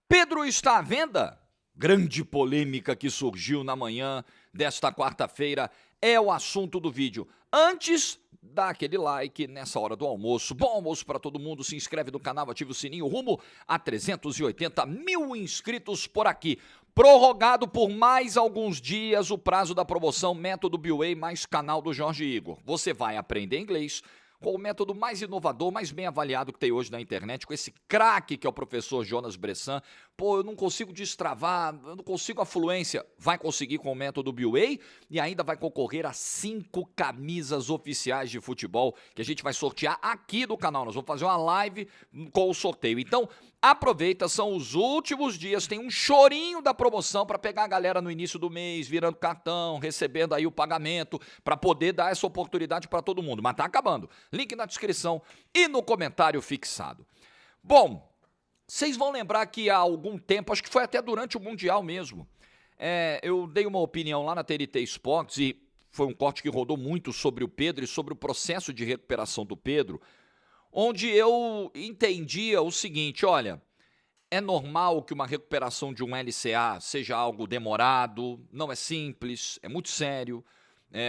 Pedro está à venda? Grande polêmica que surgiu na manhã desta quarta-feira é o assunto do vídeo. Antes, dá aquele like nessa hora do almoço. Bom almoço para todo mundo. Se inscreve no canal, ativa o sininho. Rumo a 380 mil inscritos por aqui. Prorrogado por mais alguns dias o prazo da promoção Método BUA mais canal do Jorge Igor. Você vai aprender inglês com o método mais inovador, mais bem avaliado que tem hoje na internet, com esse craque que é o professor Jonas Bressan. Pô, eu não consigo destravar, eu não consigo a fluência. Vai conseguir com o método BUA e ainda vai concorrer a 5 camisas oficiais de futebol que a gente vai sortear aqui do canal. Nós vamos fazer uma live com o sorteio. Então, aproveita, são os últimos dias, tem um chorinho da promoção para pegar a galera no início do mês, virando cartão, recebendo aí o pagamento, para poder dar essa oportunidade para todo mundo. Mas tá acabando. Link na descrição e no comentário fixado. Bom, vocês vão lembrar que há algum tempo, acho que foi até durante o Mundial mesmo, eu dei uma opinião lá na TNT Sports e foi um corte que rodou muito sobre o Pedro e sobre o processo de recuperação do Pedro, onde eu entendia o seguinte, olha, é normal que uma recuperação de um LCA seja algo demorado, não é simples, é muito sério.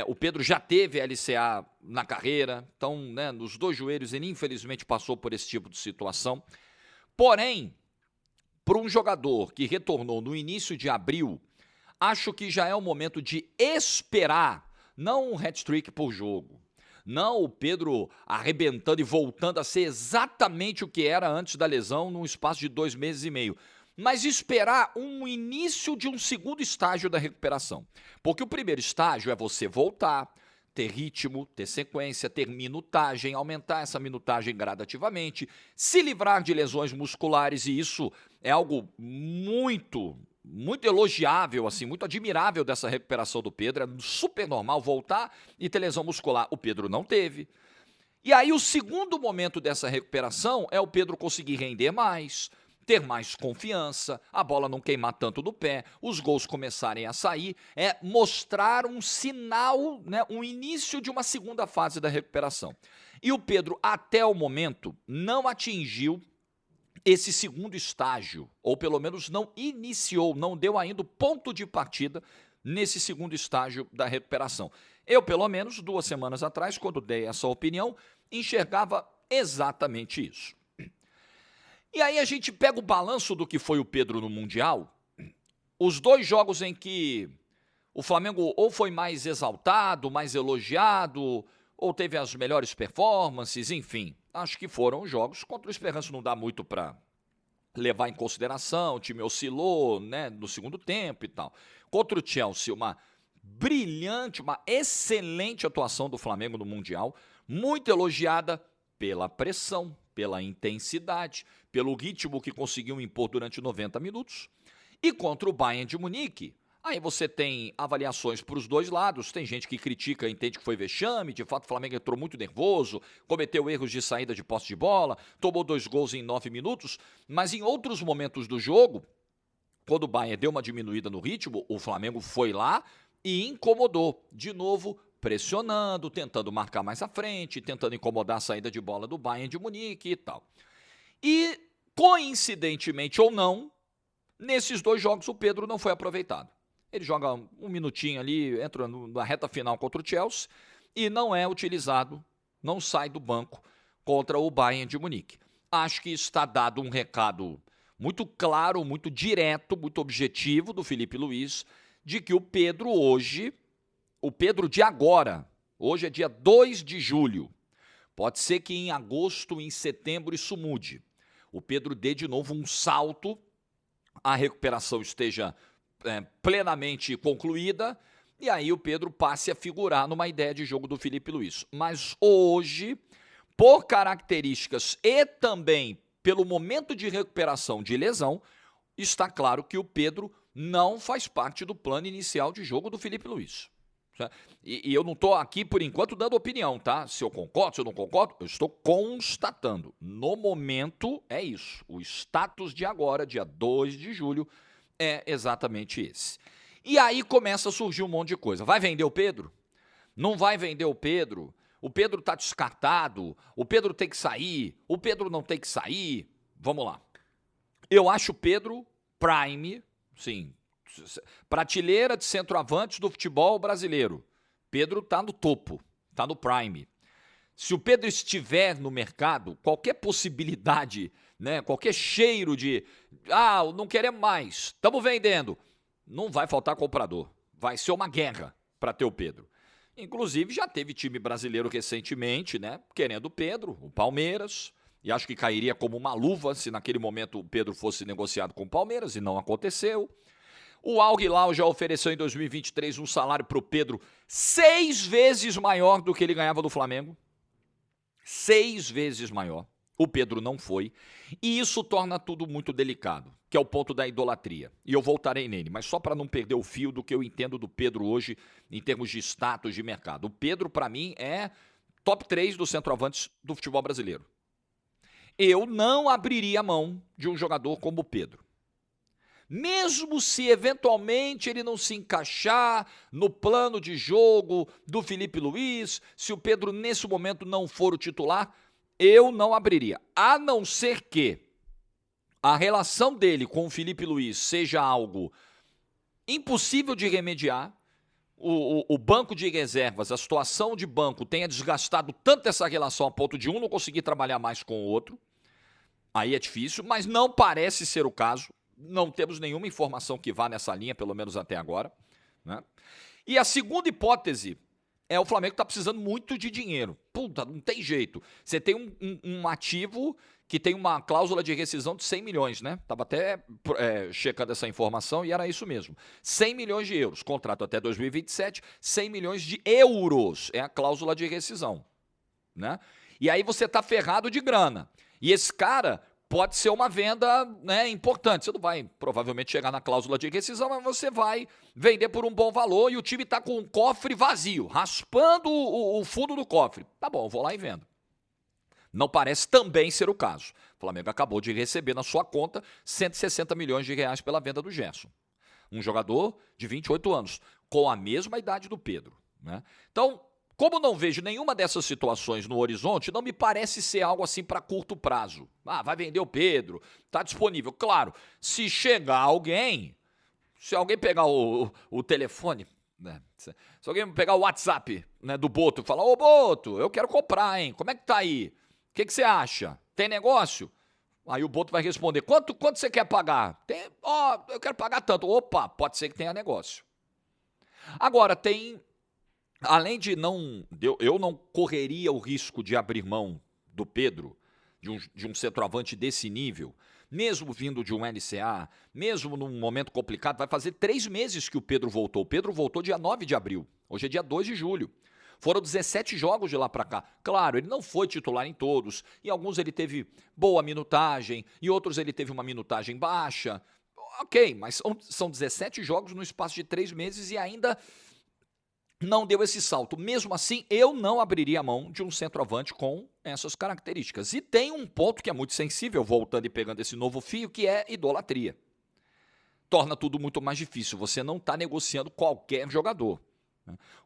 O Pedro já teve LCA na carreira, então, né, nos dois joelhos ele infelizmente passou por esse tipo de situação. Porém, para um jogador que retornou no início de abril, acho que já é o momento de esperar, não um hat-trick por jogo, não o Pedro arrebentando e voltando a ser exatamente o que era antes da lesão num espaço de 2 meses e meio, mas esperar um início de um segundo estágio da recuperação. Porque o primeiro estágio é você voltar, ter ritmo, ter sequência, ter minutagem, aumentar essa minutagem gradativamente, se livrar de lesões musculares, e isso é algo muito elogiável, assim, muito admirável dessa recuperação do Pedro. É super normal voltar e ter lesão muscular. O Pedro não teve. E aí o segundo momento dessa recuperação é o Pedro conseguir render mais, ter mais confiança, a bola não queimar tanto do pé, os gols começarem a sair, é mostrar um sinal, né, um início de uma segunda fase da recuperação. E o Pedro, até o momento, não atingiu esse segundo estágio, ou pelo menos não iniciou, não deu ainda o ponto de partida nesse segundo estágio da recuperação. Eu, pelo menos, 2 semanas atrás, quando dei essa opinião, enxergava exatamente isso. E aí a gente pega o balanço do que foi o Pedro no Mundial, os 2 jogos em que o Flamengo ou foi mais exaltado, mais elogiado, ou teve as melhores performances, enfim. Acho que foram os jogos. Contra o Esperança não dá muito para levar em consideração, o time oscilou, né, no segundo tempo e tal. Contra o Chelsea, uma brilhante, uma excelente atuação do Flamengo no Mundial, muito elogiada pela pressão, pela intensidade, pelo ritmo que conseguiu impor durante 90 minutos. E contra o Bayern de Munique, aí você tem avaliações para os dois lados, tem gente que critica, entende que foi vexame, de fato o Flamengo entrou muito nervoso, cometeu erros de saída de posse de bola, tomou 2 gols em 9 minutos, mas em outros momentos do jogo, quando o Bayern deu uma diminuída no ritmo, o Flamengo foi lá e incomodou, de novo pressionando, tentando marcar mais à frente, tentando incomodar a saída de bola do Bayern de Munique e tal. E, coincidentemente ou não, nesses 2 jogos o Pedro não foi aproveitado. Ele joga um minutinho ali, entra na reta final contra o Chelsea e não é utilizado, não sai do banco contra o Bayern de Munique. Acho que está dado um recado muito claro, muito direto, muito objetivo do Felipe Luiz, de que o Pedro hoje, o Pedro de agora, hoje é dia 2 de julho, pode ser que em agosto, em setembro isso mude. O Pedro dê de novo um salto, a recuperação esteja plenamente concluída, e aí o Pedro passe a figurar numa ideia de jogo do Felipe Luiz. Mas hoje, por características e também pelo momento de recuperação de lesão, está claro que o Pedro não faz parte do plano inicial de jogo do Felipe Luiz. E eu não estou aqui, por enquanto, dando opinião, tá? Se eu concordo, se eu não concordo, eu estou constatando. No momento, é isso. O status de agora, dia 2 de julho, é exatamente esse. E aí começa a surgir um monte de coisa. Vai vender o Pedro? Não vai vender o Pedro? O Pedro está descartado? O Pedro tem que sair? O Pedro não tem que sair? Vamos lá. Eu acho o Pedro prime, sim, prateleira de centroavantes do futebol brasileiro. Pedro tá no topo, tá no prime. Se o Pedro estiver no mercado, qualquer possibilidade, né, qualquer cheiro de não queremos mais, estamos vendendo, não vai faltar comprador. Vai ser uma guerra para ter o Pedro. Inclusive, já teve time brasileiro recentemente, né, querendo o Pedro, o Palmeiras, e acho que cairia como uma luva se naquele momento o Pedro fosse negociado com o Palmeiras, e não aconteceu. O Al Hilal já ofereceu em 2023 um salário para o Pedro 6 vezes maior do que ele ganhava do Flamengo. 6 vezes maior. O Pedro não foi. E isso torna tudo muito delicado, que é o ponto da idolatria. E eu voltarei nele, mas só para não perder o fio do que eu entendo do Pedro hoje em termos de status de mercado. O Pedro, para mim, é top 3 dos centroavantes do futebol brasileiro. Eu não abriria mão de um jogador como o Pedro. Mesmo se eventualmente ele não se encaixar no plano de jogo do Felipe Luiz, se o Pedro nesse momento não for o titular, eu não abriria. A não ser que a relação dele com o Felipe Luiz seja algo impossível de remediar, o banco de reservas, a situação de banco tenha desgastado tanto essa relação a ponto de um não conseguir trabalhar mais com o outro, aí é difícil, mas não parece ser o caso. Não temos nenhuma informação que vá nessa linha, pelo menos até agora, né? E a segunda hipótese é o Flamengo está precisando muito de dinheiro. Puta, não tem jeito. Você tem um ativo que tem uma cláusula de rescisão de 100 milhões, né? Estava até checando essa informação e era isso mesmo. 100 milhões de euros, contrato até 2027, 100 milhões de euros é a cláusula de rescisão, né? E aí você está ferrado de grana. E esse cara pode ser uma venda, né, importante. Você não vai provavelmente chegar na cláusula de rescisão, mas você vai vender por um bom valor e o time está com um cofre vazio, raspando o fundo do cofre. Tá bom, eu vou lá e vendo. Não parece também ser o caso. O Flamengo acabou de receber na sua conta 160 milhões de reais pela venda do Gerson. Um jogador de 28 anos, com a mesma idade do Pedro, né? Então, como não vejo nenhuma dessas situações no horizonte, não me parece ser algo assim para curto prazo. Vai vender o Pedro, está disponível. Claro, se chegar alguém, se alguém pegar o telefone, né, se alguém pegar o WhatsApp, né, do Boto e falar, ô Boto, eu quero comprar, hein? Como é que tá aí? O que você acha? Tem negócio? Aí o Boto vai responder, quanto você quer pagar? Eu quero pagar tanto. Opa, pode ser que tenha negócio. Agora, além de eu não correria o risco de abrir mão do Pedro, de um centroavante desse nível, mesmo vindo de um LCA, mesmo num momento complicado, vai fazer 3 meses que o Pedro voltou. O Pedro voltou dia 9 de abril, hoje é dia 2 de julho. Foram 17 jogos de lá para cá. Claro, ele não foi titular em todos, em alguns ele teve boa minutagem, em outros ele teve uma minutagem baixa. Ok, mas são 17 jogos no espaço de 3 meses e ainda não deu esse salto. Mesmo assim, eu não abriria a mão de um centroavante com essas características. E tem um ponto que é muito sensível, voltando e pegando esse novo fio, que é idolatria. Torna tudo muito mais difícil. Você não está negociando qualquer jogador.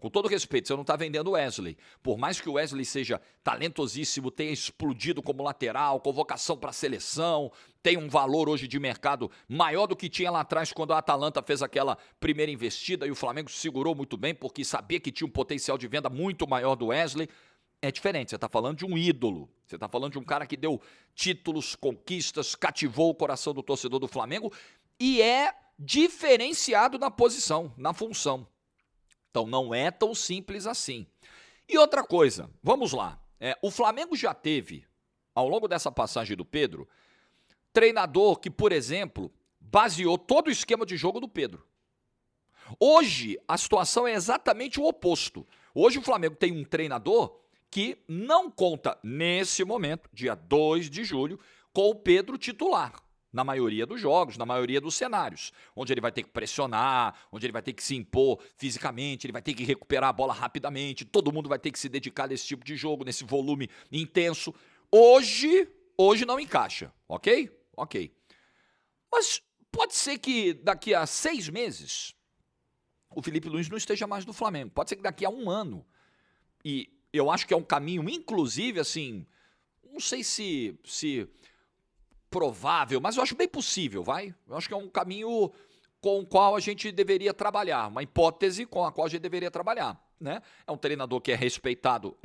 Com todo respeito, você não está vendendo o Wesley. Por mais que o Wesley seja talentosíssimo, tenha explodido como lateral, convocação para a seleção, tem um valor hoje de mercado maior do que tinha lá atrás quando a Atalanta fez aquela primeira investida e o Flamengo segurou muito bem porque sabia que tinha um potencial de venda muito maior do Wesley. É diferente, você está falando de um ídolo, você está falando de um cara que deu títulos, conquistas, cativou o coração do torcedor do Flamengo e é diferenciado na posição, na função. Então não é tão simples assim. E outra coisa, vamos lá. O Flamengo já teve, ao longo dessa passagem do Pedro, treinador que, por exemplo, baseou todo o esquema de jogo do Pedro. Hoje, a situação é exatamente o oposto. Hoje o Flamengo tem um treinador que não conta, nesse momento, dia 2 de julho, com o Pedro titular. Na maioria dos jogos, na maioria dos cenários, onde ele vai ter que pressionar, onde ele vai ter que se impor fisicamente, ele vai ter que recuperar a bola rapidamente, todo mundo vai ter que se dedicar nesse tipo de jogo, nesse volume intenso. Hoje não encaixa, ok? Ok. Mas pode ser que daqui a 6 meses o Felipe Luiz não esteja mais no Flamengo. Pode ser que daqui a 1 ano. E eu acho que é um caminho, inclusive, assim, não sei se provável, mas eu acho bem possível, vai? Eu acho que é um caminho com o qual a gente deveria trabalhar, uma hipótese com a qual a gente deveria trabalhar, né? É um treinador que é respeitado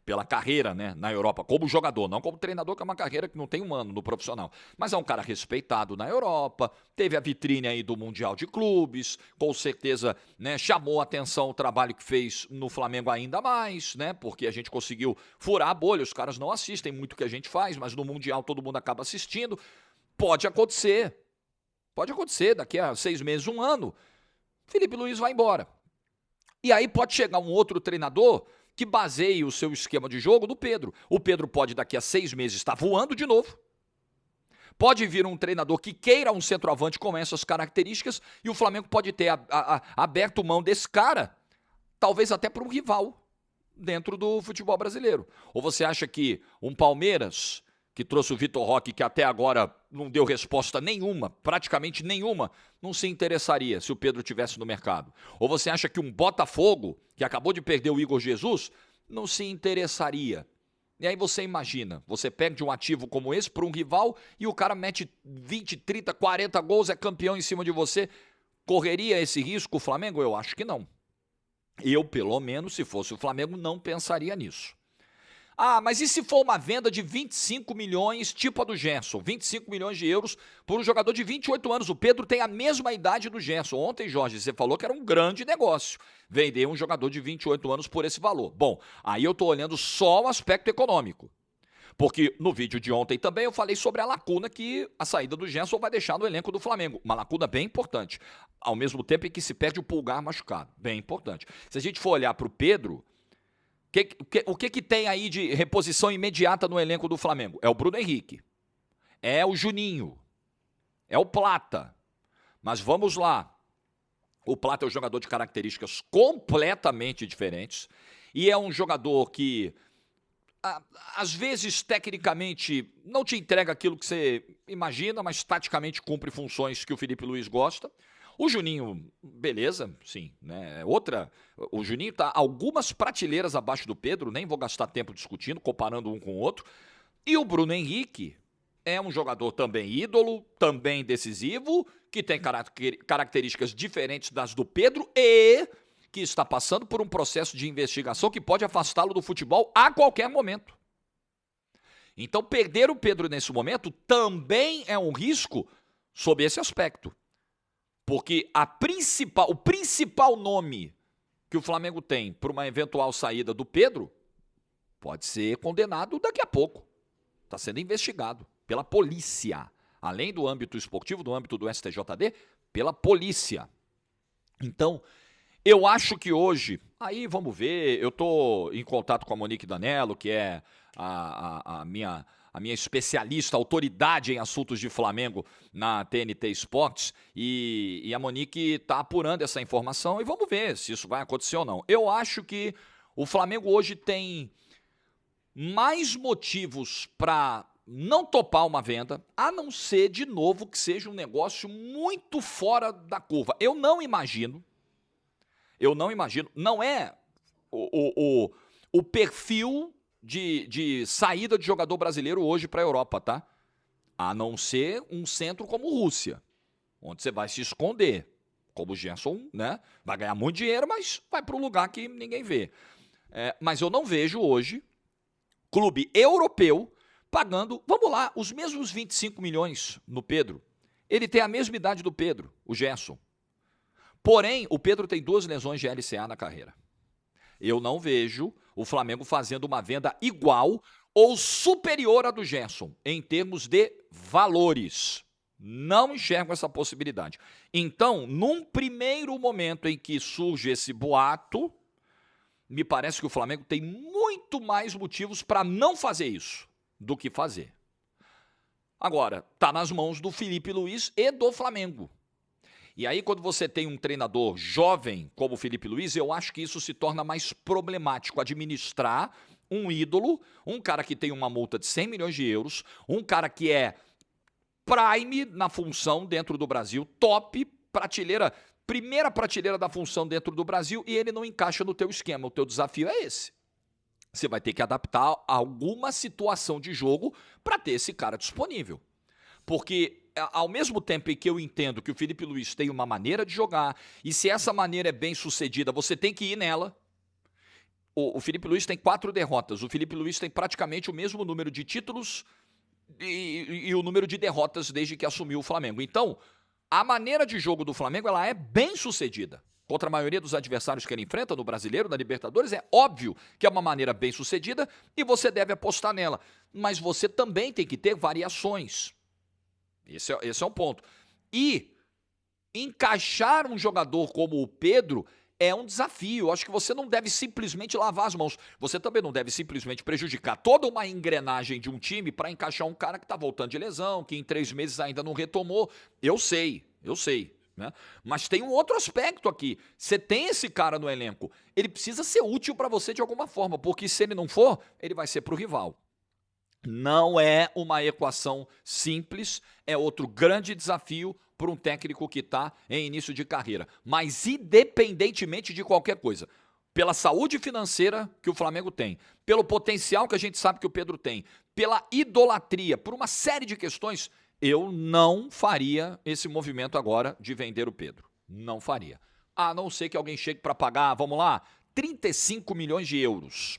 pela carreira, né, na Europa, como jogador, não como treinador, que é uma carreira que não tem um ano no profissional, mas é um cara respeitado na Europa, teve a vitrine aí do Mundial de Clubes, com certeza, né, chamou a atenção o trabalho que fez no Flamengo ainda mais, né, porque a gente conseguiu furar a bolha, os caras não assistem muito o que a gente faz, mas no Mundial todo mundo acaba assistindo, pode acontecer. Pode acontecer, daqui a 6 meses, um ano, Felipe Luiz vai embora. E aí pode chegar um outro treinador que baseie o seu esquema de jogo no Pedro. O Pedro pode, daqui a 6 meses, estar voando de novo. Pode vir um treinador que queira um centroavante com essas características e o Flamengo pode ter aberto mão desse cara, talvez até para um rival dentro do futebol brasileiro. Ou você acha que um Palmeiras, que trouxe o Vitor Roque, que até agora não deu resposta nenhuma, praticamente nenhuma, não se interessaria se o Pedro tivesse no mercado? Ou você acha que um Botafogo, que acabou de perder o Igor Jesus, não se interessaria? E aí você imagina, você perde um ativo como esse para um rival e o cara mete 20, 30, 40 gols, é campeão em cima de você. Correria esse risco o Flamengo? Eu acho que não. Eu, pelo menos, se fosse o Flamengo, não pensaria nisso. Ah, mas e se for uma venda de 25 milhões, tipo a do Gerson? 25 milhões de euros por um jogador de 28 anos. O Pedro tem a mesma idade do Gerson. Ontem, Jorge, você falou que era um grande negócio vender um jogador de 28 anos por esse valor. Bom, aí eu estou olhando só o aspecto econômico. Porque no vídeo de ontem também eu falei sobre a lacuna que a saída do Gerson vai deixar no elenco do Flamengo. Uma lacuna bem importante. Ao mesmo tempo em que se perde o pulgar machucado. Bem importante. Se a gente for olhar para o Pedro, o que tem aí de reposição imediata no elenco do Flamengo? É o Bruno Henrique, é o Juninho, é o Plata. Mas vamos lá. O Plata é um jogador de características completamente diferentes e é um jogador que, às vezes, tecnicamente, não te entrega aquilo que você imagina, mas taticamente cumpre funções que o Felipe Luiz gosta. O Juninho, beleza, sim, né? O Juninho está algumas prateleiras abaixo do Pedro, nem vou gastar tempo discutindo, comparando um com o outro. E o Bruno Henrique é um jogador também ídolo, também decisivo, que tem características diferentes das do Pedro e que está passando por um processo de investigação que pode afastá-lo do futebol a qualquer momento. Então, perder o Pedro nesse momento também é um risco sob esse aspecto. Porque o principal nome que o Flamengo tem para uma eventual saída do Pedro pode ser condenado daqui a pouco. Está sendo investigado pela polícia. Além do âmbito esportivo, do âmbito do STJD, pela polícia. Então, eu acho que hoje, aí vamos ver, eu estou em contato com a Monique Danello, que é a minha especialista, autoridade em assuntos de Flamengo na TNT Esportes, e a Monique está apurando essa informação e vamos ver se isso vai acontecer ou não. Eu acho que o Flamengo hoje tem mais motivos para não topar uma venda, a não ser, de novo, que seja um negócio muito fora da curva. Eu não imagino, não é o perfil de saída de jogador brasileiro hoje para a Europa, tá? A não ser um centro como Rússia, onde você vai se esconder, como o Gerson, né? Vai ganhar muito dinheiro, mas vai para um lugar que ninguém vê. Mas eu não vejo hoje clube europeu pagando, vamos lá, os mesmos 25 milhões no Pedro. Ele tem a mesma idade do Pedro, o Gerson. Porém, o Pedro tem 2 lesões de LCA na carreira. Eu não vejo o Flamengo fazendo uma venda igual ou superior à do Gerson, em termos de valores. Não enxergo essa possibilidade. Então, num primeiro momento em que surge esse boato, me parece que o Flamengo tem muito mais motivos para não fazer isso do que fazer. Agora, está nas mãos do Felipe Luiz e do Flamengo. E aí, quando você tem um treinador jovem como o Felipe Luiz, eu acho que isso se torna mais problemático. Administrar um ídolo, um cara que tem uma multa de 100 milhões de euros, um cara que é prime na função dentro do Brasil, top, prateleira, primeira prateleira da função dentro do Brasil, e ele não encaixa no teu esquema. O teu desafio é esse. Você vai ter que adaptar alguma situação de jogo para ter esse cara disponível. Porque ao mesmo tempo em que eu entendo que o Felipe Luiz tem uma maneira de jogar, e se essa maneira é bem sucedida, você tem que ir nela. O Felipe Luiz tem 4 derrotas. O Felipe Luiz tem praticamente o mesmo número de títulos e o número de derrotas desde que assumiu o Flamengo. Então, a maneira de jogo do Flamengo ela é bem sucedida. Contra a maioria dos adversários que ele enfrenta no Brasileiro, na Libertadores, é óbvio que é uma maneira bem sucedida e você deve apostar nela. Mas você também tem que ter variações. Esse é um ponto. E encaixar um jogador como o Pedro é um desafio. Eu acho que você não deve simplesmente lavar as mãos. Você também não deve simplesmente prejudicar toda uma engrenagem de um time para encaixar um cara que está voltando de lesão, que em 3 meses ainda não retomou. Eu sei. Né? Mas tem um outro aspecto aqui. Você tem esse cara no elenco. Ele precisa ser útil para você de alguma forma, porque se ele não for, ele vai ser para o rival. Não é uma equação simples, é outro grande desafio para um técnico que está em início de carreira. Mas independentemente de qualquer coisa, pela saúde financeira que o Flamengo tem, pelo potencial que a gente sabe que o Pedro tem, pela idolatria, por uma série de questões, eu não faria esse movimento agora de vender o Pedro. Não faria. A não ser que alguém chegue para pagar, vamos lá, 35 milhões de euros.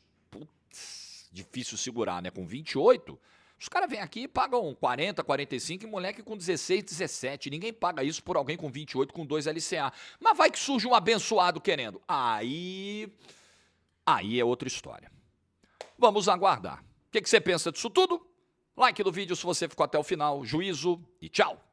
Difícil segurar, né? Com 28, os caras vêm aqui e pagam 40, 45 e moleque com 16, 17. Ninguém paga isso por alguém com 28, com 2 LCA. Mas vai que surge um abençoado querendo. Aí é outra história. Vamos aguardar. O que você pensa disso tudo? Like no vídeo se você ficou até o final. Juízo e tchau!